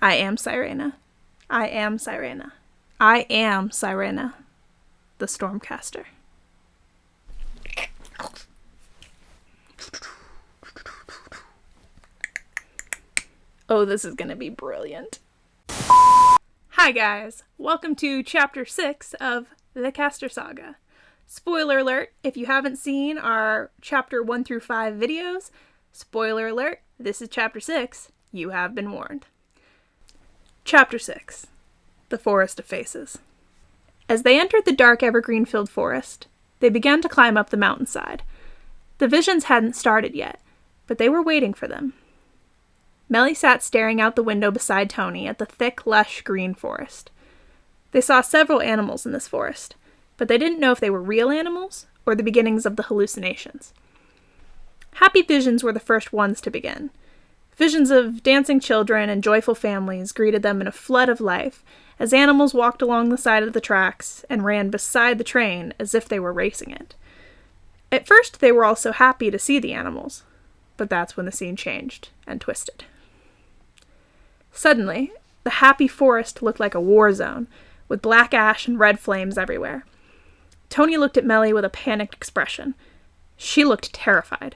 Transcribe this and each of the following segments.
I am Sirena. I am Sirena. I am Sirena, the Stormcaster. Oh, this is gonna be brilliant. Hi guys, welcome to Chapter 6 of the Castor Saga. Spoiler alert, if you haven't seen our Chapter 1 through 5 videos, spoiler alert, this is Chapter 6, you have been warned. Chapter 6, The Forest of Faces. As they entered the dark evergreen-filled forest, they began to climb up the mountainside. The visions hadn't started yet, but they were waiting for them. Meli sat staring out the window beside Tony at the thick, lush green forest. They saw several animals in this forest, but they didn't know if they were real animals or the beginnings of the hallucinations. Happy visions were the first ones to begin. Visions of dancing children and joyful families greeted them in a flood of life as animals walked along the side of the tracks and ran beside the train as if they were racing it. At first, they were all so happy to see the animals, but that's when the scene changed and twisted. Suddenly, the happy forest looked like a war zone, with black ash and red flames everywhere. Tony looked at Meli with a panicked expression. She looked terrified.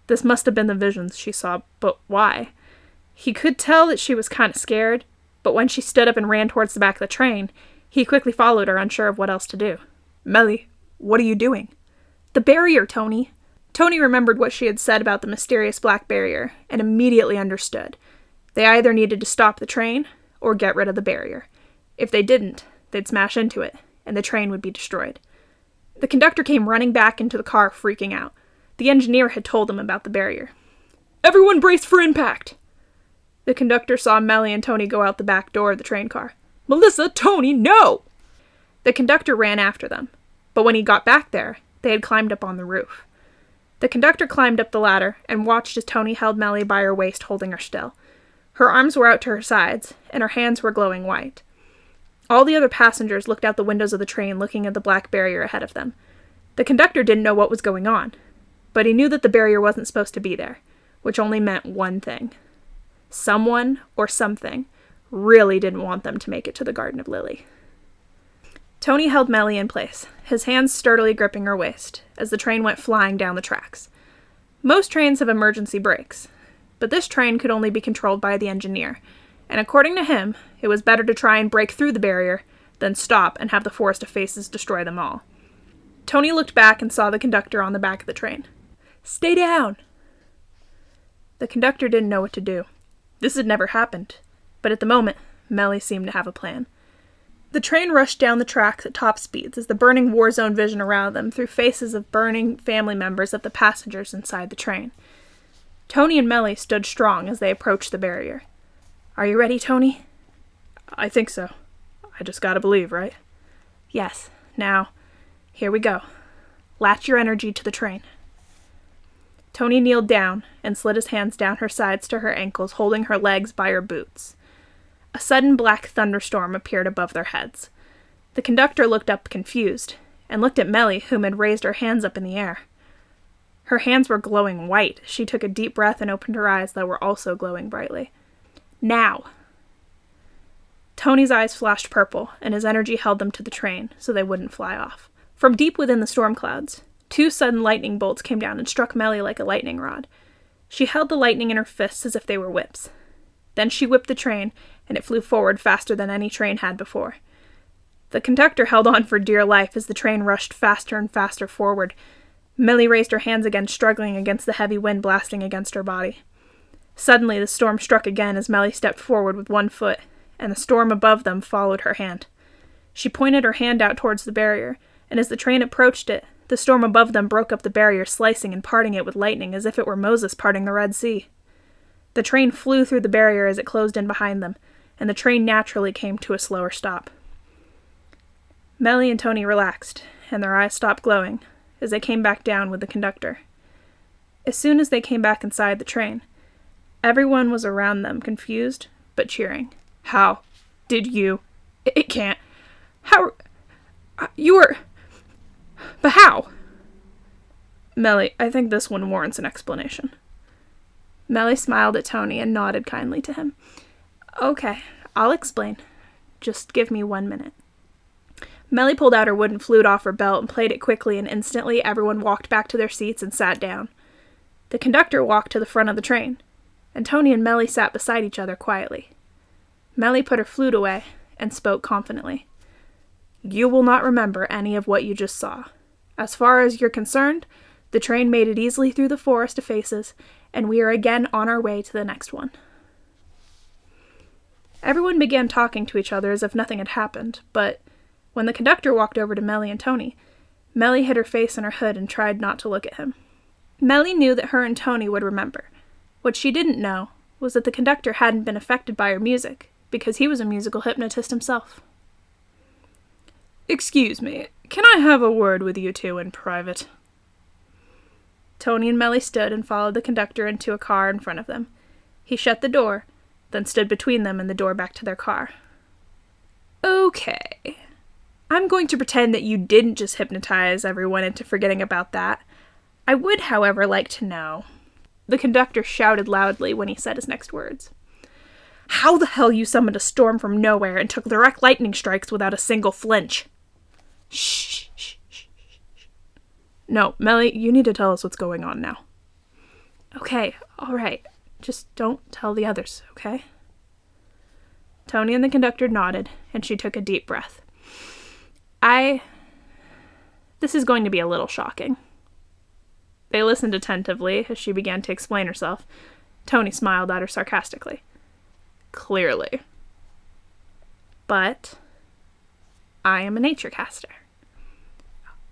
This must have been the visions she saw, but why? He could tell that she was kind of scared, but when she stood up and ran towards the back of the train, he quickly followed her, unsure of what else to do. "Meli, what are you doing?" "The barrier, Tony." Tony remembered what she had said about the mysterious black barrier, and immediately understood. They either needed to stop the train, or get rid of the barrier. If they didn't, they'd smash into it, and the train would be destroyed. The conductor came running back into the car, freaking out. The engineer had told them about the barrier. "Everyone brace for impact!" The conductor saw Meli and Tony go out the back door of the train car. "Melissa, Tony, no!" The conductor ran after them, but when he got back there, they had climbed up on the roof. The conductor climbed up the ladder and watched as Tony held Meli by her waist, holding her still. Her arms were out to her sides, and her hands were glowing white. All the other passengers looked out the windows of the train, looking at the black barrier ahead of them. The conductor didn't know what was going on, but he knew that the barrier wasn't supposed to be there, which only meant one thing. Someone, or something, really didn't want them to make it to the Garden of Lily. Tony held Meli in place, his hands sturdily gripping her waist, as the train went flying down the tracks. Most trains have emergency brakes, but this train could only be controlled by the engineer, and according to him, it was better to try and break through the barrier than stop and have the Forest of Faces destroy them all. Tony looked back and saw the conductor on the back of the train. "Stay down!" The conductor didn't know what to do. This had never happened, but at the moment, Meli seemed to have a plan. The train rushed down the tracks at top speeds as the burning war zone vision around them threw faces of burning family members of the passengers inside the train. Tony and Meli stood strong as they approached the barrier. "Are you ready, Tony?" "I think so. I just gotta believe, right?" "Yes. Now, here we go. Latch your energy to the train." Tony kneeled down and slid his hands down her sides to her ankles, holding her legs by her boots. A sudden black thunderstorm appeared above their heads. The conductor looked up confused, and looked at Meli, whom had raised her hands up in the air. Her hands were glowing white. She took a deep breath and opened her eyes that were also glowing brightly. "Now!" Tony's eyes flashed purple, and his energy held them to the train, so they wouldn't fly off. From deep within the storm clouds, 2 sudden lightning bolts came down and struck Meli like a lightning rod. She held the lightning in her fists as if they were whips. Then she whipped the train, and it flew forward faster than any train had before. The conductor held on for dear life as the train rushed faster and faster forward. Meli raised her hands again, struggling against the heavy wind blasting against her body. Suddenly, the storm struck again as Meli stepped forward with one foot, and the storm above them followed her hand. She pointed her hand out towards the barrier, and as the train approached it, the storm above them broke up the barrier, slicing and parting it with lightning as if it were Moses parting the Red Sea. The train flew through the barrier as it closed in behind them, and the train naturally came to a slower stop. Meli and Tony relaxed, and their eyes stopped glowing as they came back down with the conductor. As soon as they came back inside the train, everyone was around them, confused but cheering. "How did you... It can't... How... You were... But how?" "Meli, I think this one warrants an explanation." Meli smiled at Tony and nodded kindly to him. Okay, I'll explain. Just give me 1 minute. Meli pulled out her wooden flute off her belt and played it quickly, and instantly everyone walked back to their seats and sat down. The conductor walked to the front of the train, and Tony and Meli sat beside each other quietly. Meli put her flute away and spoke confidently. You will not remember any of what you just saw. As far as you're concerned, the train made it easily through the forest of faces, and we are again on our way to the next one. Everyone began talking to each other as if nothing had happened, but when the conductor walked over to Meli and Tony, Meli hid her face in her hood and tried not to look at him. Meli knew that her and Tony would remember. What she didn't know was that the conductor hadn't been affected by her music, because he was a musical hypnotist himself. Excuse me, can I have a word with you two in private? Tony and Meli stood and followed the conductor into a car in front of them. He shut the door, then stood between them and the door back to their car. Okay. I'm going to pretend that you didn't just hypnotize everyone into forgetting about that. I would, however, like to know. The conductor shouted loudly when he said his next words. How the hell you summoned a storm from nowhere and took direct lightning strikes without a single flinch? Shh, shh, shh, shh. No, Meli, you need to tell us what's going on now. Okay, all right. Just don't tell the others, okay? Tony and the conductor nodded, and she took a deep breath. This is going to be a little shocking. They listened attentively as she began to explain herself. Tony smiled at her sarcastically. Clearly. But I am a nature caster.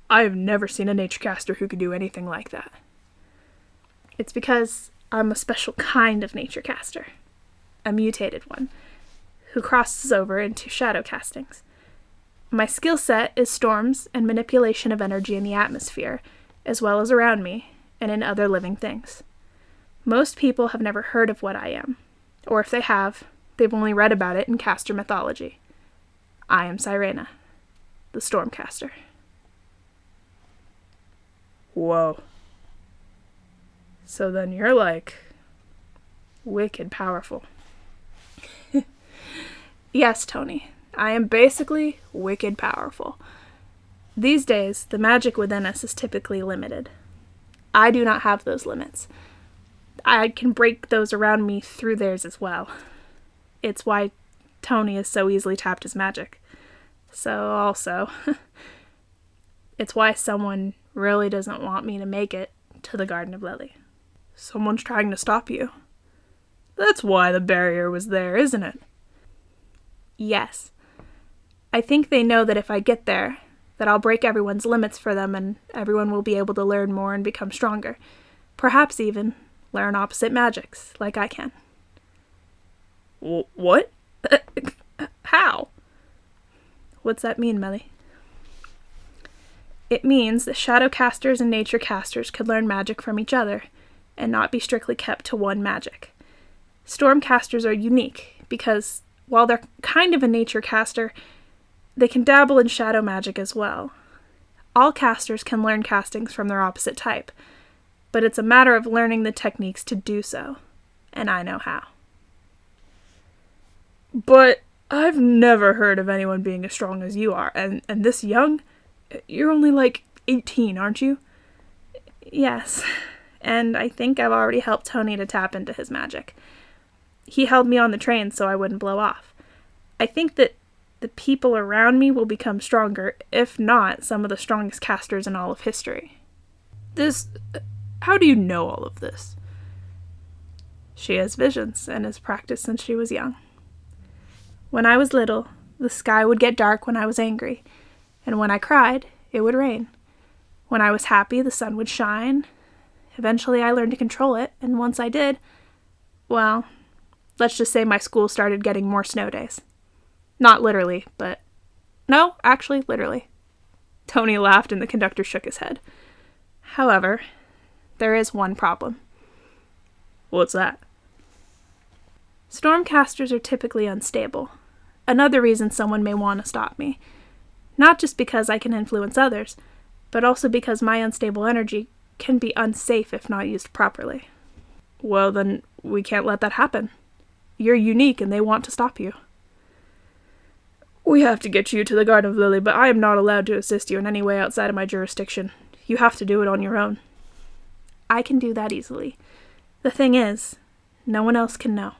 I have never seen a nature caster who could do anything like that. It's because I'm a special kind of nature caster. A mutated one, who crosses over into shadow castings. My skill set is storms and manipulation of energy in the atmosphere, as well as around me and in other living things. Most people have never heard of what I am, or if they have, they've only read about it in caster mythology. I am Sirena, the Stormcaster. Whoa. So then you're like wicked powerful. Yes, Tony. I am basically wicked powerful. These days, the magic within us is typically limited. I do not have those limits. I can break those around me through theirs as well. It's why Tony is so easily tapped as magic. So also, it's why someone really doesn't want me to make it to the Garden of Lily. Someone's trying to stop you. That's why the barrier was there, isn't it? Yes. I think they know that if I get there, that I'll break everyone's limits for them and everyone will be able to learn more and become stronger. Perhaps even learn opposite magics, like I can. What? How? What's that mean, Meli? It means that shadow casters and nature casters could learn magic from each other and not be strictly kept to one magic. Storm casters are unique because, while they're kind of a nature caster, they can dabble in shadow magic as well. All casters can learn castings from their opposite type, but it's a matter of learning the techniques to do so, and I know how. But I've never heard of anyone being as strong as you are, and this young? You're only like 18, aren't you? Yes, and I think I've already helped Tony to tap into his magic. He held me on the train so I wouldn't blow off. I think that the people around me will become stronger, if not some of the strongest casters in all of history. How do you know all of this? She has visions and has practiced since she was young. When I was little, the sky would get dark when I was angry, and when I cried, it would rain. When I was happy, the sun would shine. Eventually I learned to control it, and once I did, well, let's just say my school started getting more snow days. Not literally, but... No, actually, literally. Tony laughed and the conductor shook his head. However, there is one problem. What's that? Stormcasters are typically unstable. Another reason someone may want to stop me. Not just because I can influence others, but also because my unstable energy can be unsafe if not used properly. Well, then we can't let that happen. You're unique and they want to stop you. We have to get you to the Garden of Lily, but I am not allowed to assist you in any way outside of my jurisdiction. You have to do it on your own. I can do that easily. The thing is, no one else can know.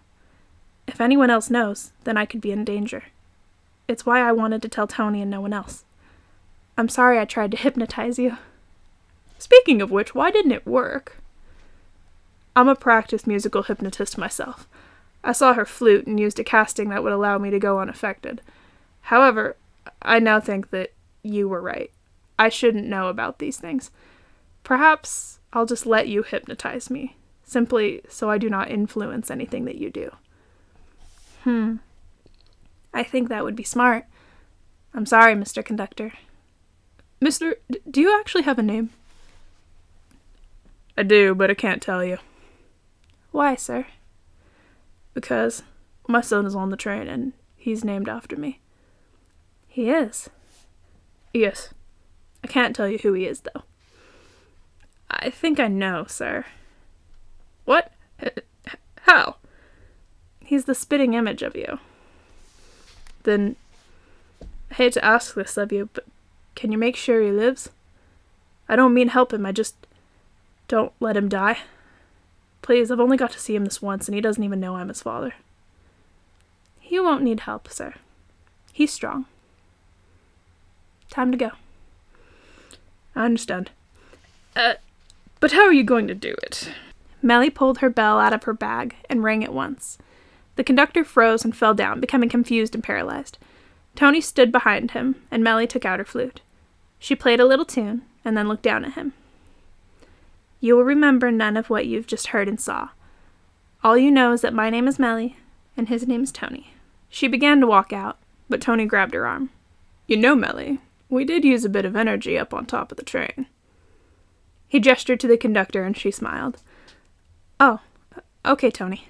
If anyone else knows, then I could be in danger. It's why I wanted to tell Tony and no one else. I'm sorry I tried to hypnotize you. Speaking of which, why didn't it work? I'm a practiced musical hypnotist myself. I saw her flute and used a casting that would allow me to go unaffected. However, I now think that you were right. I shouldn't know about these things. Perhaps I'll just let you hypnotize me, simply so I do not influence anything that you do. I think that would be smart. I'm sorry, Mr. Conductor. Do you actually have a name? I do, but I can't tell you. Why, sir? Because my son is on the train and he's named after me. He is? Yes. I can't tell you who he is, though. I think I know, sir. What? How? He's the spitting image of you. Then, I hate to ask this of you, but can you make sure he lives? I don't mean help him, I just don't let him die. Please, I've only got to see him this once, and he doesn't even know I'm his father. He won't need help, sir. He's strong. Time to go. I understand. But how are you going to do it? Meli pulled her bell out of her bag and rang it once. The conductor froze and fell down, becoming confused and paralyzed. Tony stood behind him, and Meli took out her flute. She played a little tune, and then looked down at him. You will remember none of what you've just heard and saw. All you know is that my name is Meli, and his name is Tony. She began to walk out, but Tony grabbed her arm. You know, Meli, we did use a bit of energy up on top of the train. He gestured to the conductor, and she smiled. Oh, okay, Tony.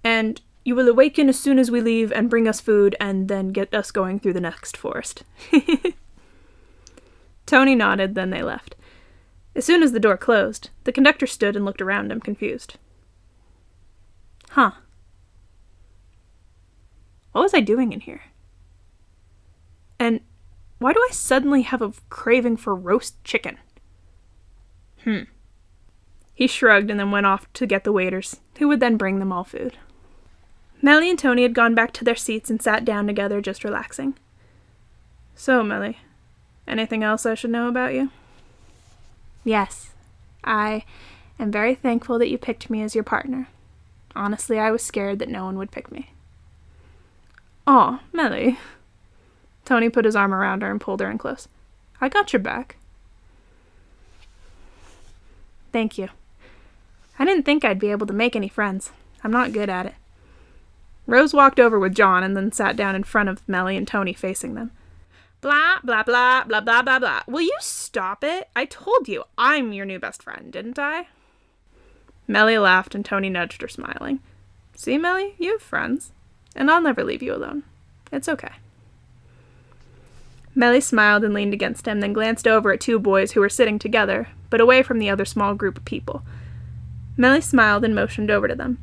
And you will awaken as soon as we leave and bring us food and then get us going through the next forest. Tony nodded, then they left. As soon as the door closed, the conductor stood and looked around him, confused. Huh. What was I doing in here? And why do I suddenly have a craving for roast chicken? He shrugged and then went off to get the waiters, who would then bring them all food. Meli and Tony had gone back to their seats and sat down together, just relaxing. So, Meli, anything else I should know about you? Yes, I am very thankful that you picked me as your partner. Honestly, I was scared that no one would pick me. Aw, Meli. Tony put his arm around her and pulled her in close. I got your back. Thank you. I didn't think I'd be able to make any friends. I'm not good at it. Rose walked over with John and then sat down in front of Meli and Tony, facing them. Blah, blah, blah, blah, blah, blah, blah. Will you stop it? I told you I'm your new best friend, didn't I? Meli laughed and Tony nudged her, smiling. See, Meli, you have friends, and I'll never leave you alone. It's okay. Meli smiled and leaned against him, then glanced over at two boys who were sitting together, but away from the other small group of people. Meli smiled and motioned over to them.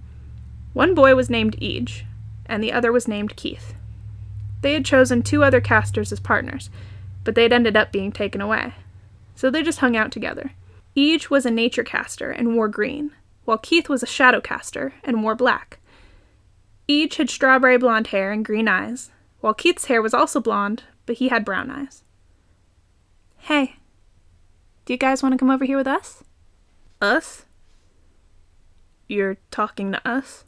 One boy was named Eej, and the other was named Keith. They had chosen two other casters as partners, but they'd ended up being taken away, so they just hung out together. Eej was a nature caster and wore green, while Keith was a shadow caster and wore black. Eej had strawberry blonde hair and green eyes, while Keith's hair was also blonde, but he had brown eyes. Hey, do you guys want to come over here with us? Us? You're talking to us?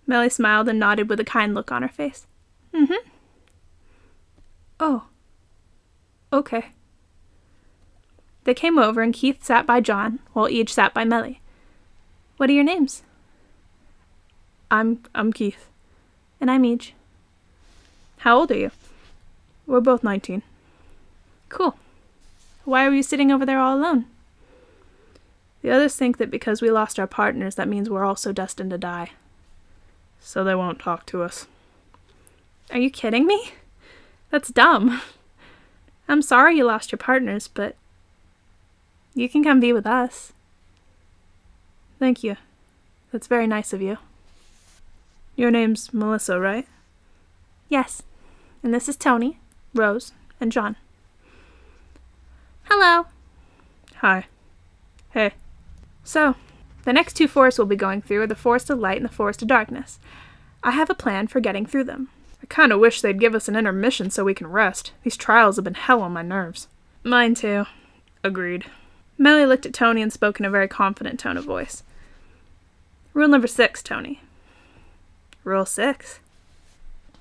Meli smiled and nodded with a kind look on her face. Mm-hmm. Oh. Okay. They came over and Keith sat by John, while Eej sat by Meli. What are your names? I'm Keith. And I'm Eej. How old are you? We're both 19. Cool. Why were you sitting over there all alone? The others think that because we lost our partners, that means we're also destined to die. So they won't talk to us. Are you kidding me? That's dumb. I'm sorry you lost your partners, but you can come be with us. Thank you. That's very nice of you. Your name's Melissa, right? Yes. And this is Tony, Rose, and John. Hello. Hi. Hey. So, the next two forests we'll be going through are the Forest of Light and the Forest of Darkness. I have a plan for getting through them. I kind of wish they'd give us an intermission so we can rest. These trials have been hell on my nerves. Mine too. Agreed. Meli looked at Tony and spoke in a very confident tone of voice. Rule number 6, Tony. Rule 6?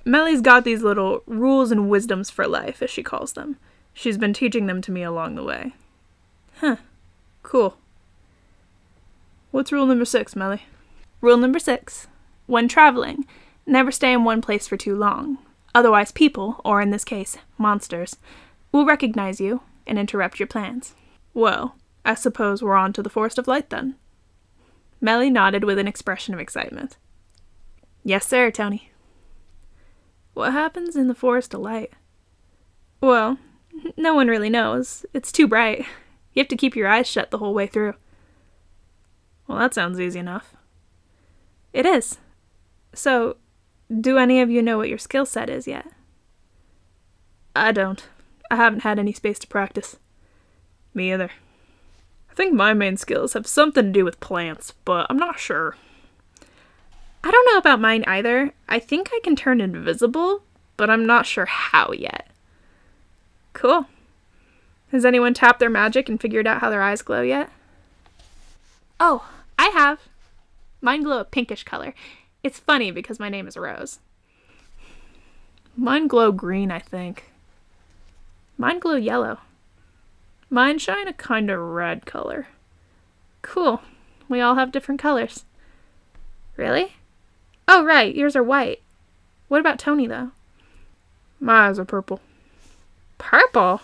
Meli's got these little rules and wisdoms for life, as she calls them. She's been teaching them to me along the way. Huh. Cool. What's rule number 6, Meli? Rule number 6. When traveling, never stay in one place for too long. Otherwise people, or in this case, monsters, will recognize you and interrupt your plans. Well, I suppose we're on to the Forest of Light then. Meli nodded with an expression of excitement. Yes, sir, Tony. What happens in the Forest of Light? Well, no one really knows. It's too bright. You have to keep your eyes shut the whole way through. Well, that sounds easy enough. It is. So, do any of you know what your skill set is yet? I don't. I haven't had any space to practice. Me either. I think my main skills have something to do with plants, but I'm not sure. I don't know about mine either. I think I can turn invisible, but I'm not sure how yet. Cool. Has anyone tapped their magic and figured out how their eyes glow yet? Oh, I have. Mine glow a pinkish color. It's funny because my name is Rose. Mine glow green, I think. Mine glow yellow. Mine shine a kind of red color. Cool. We all have different colors. Really? Oh, right. Yours are white. What about Tony, though? My eyes are purple. Purple?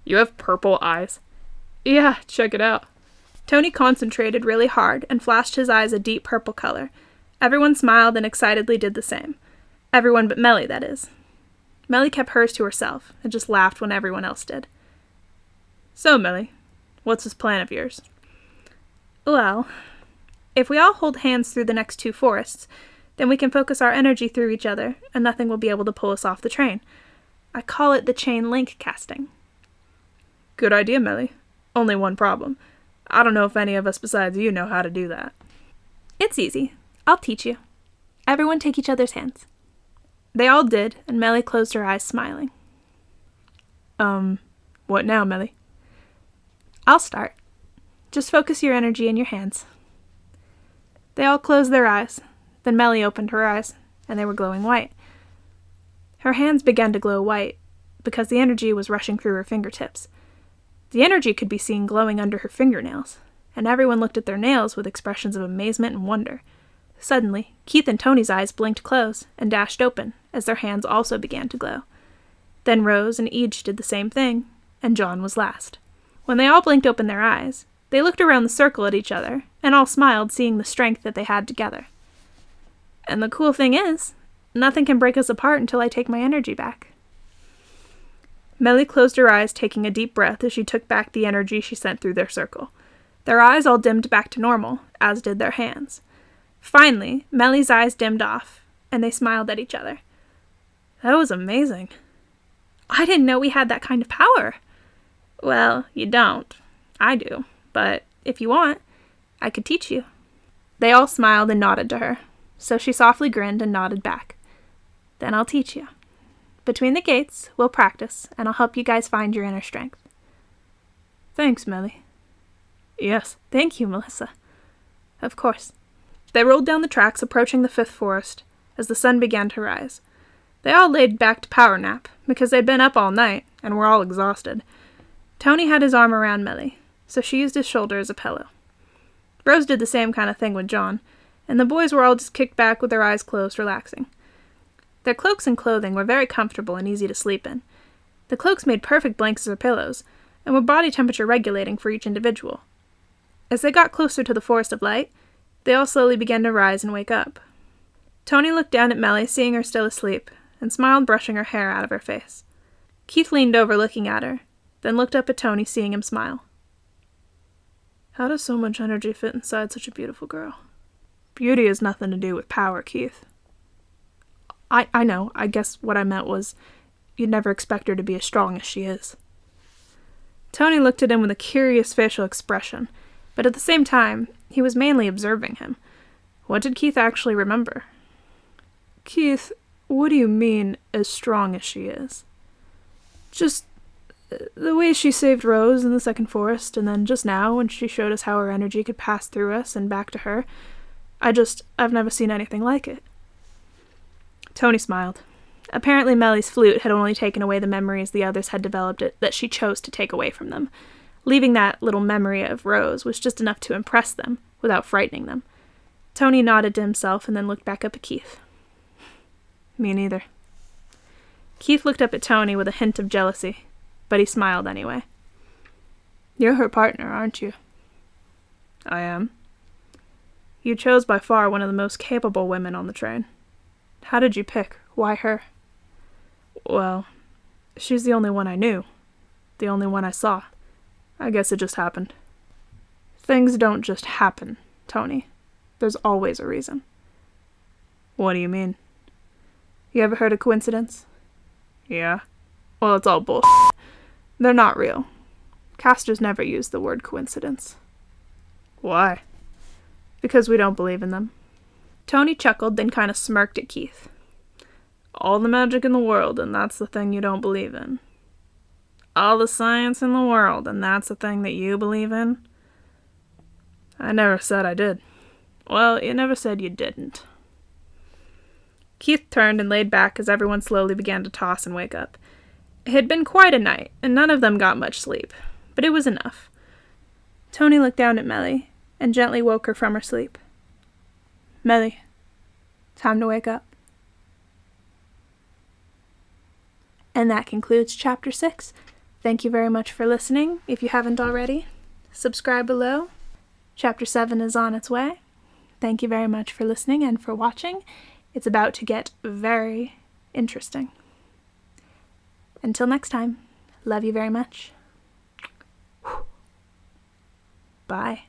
You have purple eyes? Yeah, check it out. Tony concentrated really hard and flashed his eyes a deep purple color. Everyone smiled and excitedly did the same. Everyone but Meli, that is. Meli kept hers to herself and just laughed when everyone else did. So, Meli, what's this plan of yours? Well, if we all hold hands through the next two forests, then we can focus our energy through each other and nothing will be able to pull us off the train. I call it the chain link casting. Good idea, Meli. Only one problem. I don't know if any of us besides you know how to do that. It's easy. I'll teach you. Everyone take each other's hands. They all did, and Meli closed her eyes, smiling. What now, Meli? I'll start. Just focus your energy in your hands. They all closed their eyes. Then Meli opened her eyes, and they were glowing white. Her hands began to glow white, because the energy was rushing through her fingertips. The energy could be seen glowing under her fingernails, and everyone looked at their nails with expressions of amazement and wonder. Suddenly, Keith and Tony's eyes blinked close and dashed open, as their hands also began to glow. Then Rose and Eej did the same thing, and John was last. When they all blinked open their eyes, they looked around the circle at each other, and all smiled, seeing the strength that they had together. And the cool thing is, nothing can break us apart until I take my energy back. Meli closed her eyes, taking a deep breath as she took back the energy she sent through their circle. Their eyes all dimmed back to normal, as did their hands. Finally, Meli's eyes dimmed off, and they smiled at each other. That was amazing. I didn't know we had that kind of power. Well, you don't. I do. But if you want, I could teach you. They all smiled and nodded to her, so she softly grinned and nodded back. Then I'll teach you. Between the gates, we'll practice, and I'll help you guys find your inner strength. Thanks, Meli. Yes, thank you, Melissa. Of course. They rolled down the tracks, approaching the fifth forest, as the sun began to rise. They all laid back to power nap, because they'd been up all night, and were all exhausted. Tony had his arm around Meli, so she used his shoulder as a pillow. Rose did the same kind of thing with John, and the boys were all just kicked back with their eyes closed, relaxing. Their cloaks and clothing were very comfortable and easy to sleep in. The cloaks made perfect blankets or pillows, and were body temperature regulating for each individual. As they got closer to the Forest of Light, they all slowly began to rise and wake up. Tony looked down at Meli, seeing her still asleep, and smiled, brushing her hair out of her face. Keith leaned over, looking at her, then looked up at Tony, seeing him smile. How does so much energy fit inside such a beautiful girl? Beauty has nothing to do with power, Keith. I know. I guess what I meant was you'd never expect her to be as strong as she is. Tony looked at him with a curious facial expression, but at the same time, he was mainly observing him. What did Keith actually remember? Keith, what do you mean, as strong as she is? Just the way she saved Rose in the second forest, and then just now when she showed us how her energy could pass through us and back to her. I've never seen anything like it. Tony smiled. Apparently Melly's flute had only taken away the memories the others had developed that she chose to take away from them. Leaving that little memory of Rose was just enough to impress them, without frightening them. Tony nodded to himself and then looked back up at Keith. Me neither. Keith looked up at Tony with a hint of jealousy, but he smiled anyway. You're her partner, aren't you? I am. You chose by far one of the most capable women on the train. How did you pick? Why her? Well, she's the only one I knew. The only one I saw. I guess it just happened. Things don't just happen, Tony. There's always a reason. What do you mean? You ever heard of coincidence? Yeah. Well, it's all bullshit. They're not real. Castor's never used the word coincidence. Why? Because we don't believe in them. Tony chuckled, then kind of smirked at Keith. All the magic in the world, and that's the thing you don't believe in. All the science in the world, and that's the thing that you believe in? I never said I did. Well, you never said you didn't. Keith turned and laid back as everyone slowly began to toss and wake up. It had been quite a night, and none of them got much sleep, but it was enough. Tony looked down at Meli and gently woke her from her sleep. Meli, time to wake up. And that concludes Chapter 6. Thank you very much for listening. If you haven't already, subscribe below. Chapter 7 is on its way. Thank you very much for listening and for watching. It's about to get very interesting. Until next time, love you very much. Bye.